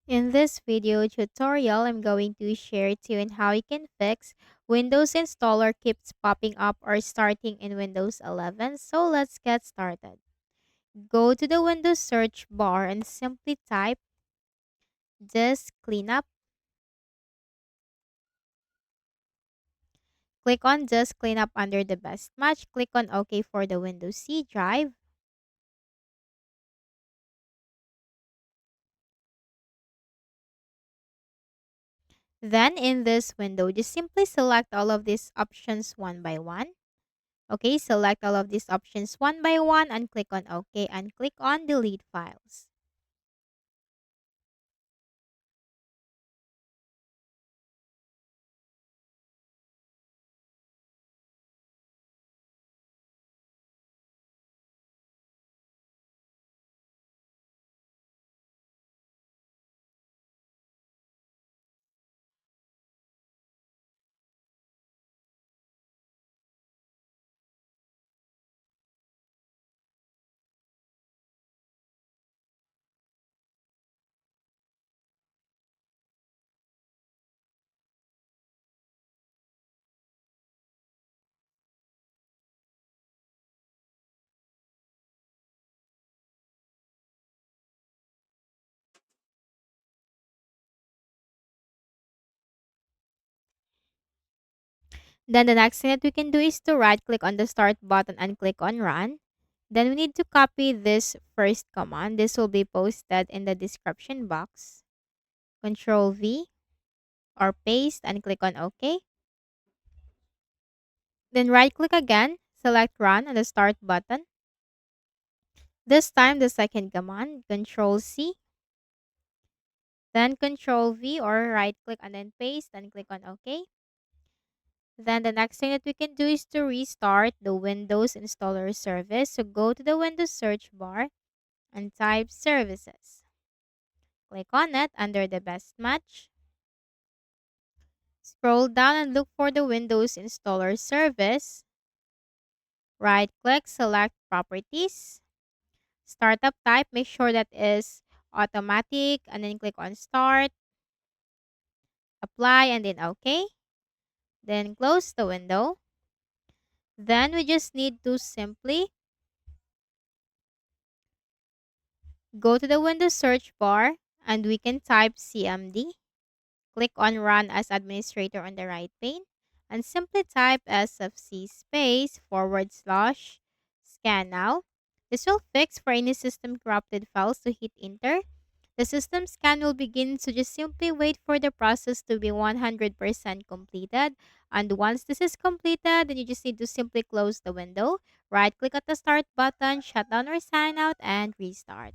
In this video tutorial, I'm going to share to you on how you can fix Windows installer keeps popping up or starting in Windows 11. So let's get started. Go to the Windows search bar and simply type disk cleanup. Click on disk cleanup under the best match. Click on OK for the Windows C drive. Then in this window, just simply select all of these options one by one. Okay, select all of these options one by one and click on OK and click on delete files. Then the next thing that we can do is to right click on the start button and click on run. Then we need to copy this first command. This will be posted in the description box. Control V or paste and click on OK. Then right click again, select run on the start button. This time the second command, Control C, then Control V or right click and then paste and click on OK. Then the next thing that we can do is to restart the Windows installer service. So go to the Windows search bar and type services. Click on it under the best match. Scroll down and look for the Windows installer service. Right click, select properties. Startup type, make sure that is automatic and then click on start. Apply and then OK. Then close the window. Then we just need to simply go to the Windows search bar and we can type CMD. Click on Run as Administrator on the right pane and simply type SFC space / scan now. This will fix for any system corrupted files to hit enter. The system scan will begin, so just simply wait for the process to be 100% completed. And once this is completed, then you just need to simply close the window, right click at the start button, shut down or sign out, and restart.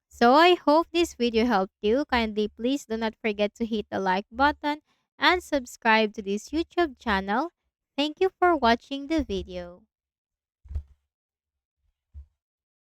So I hope this video helped you. Kindly please do not forget to hit the like button and subscribe to this YouTube channel. Thank you for watching the video.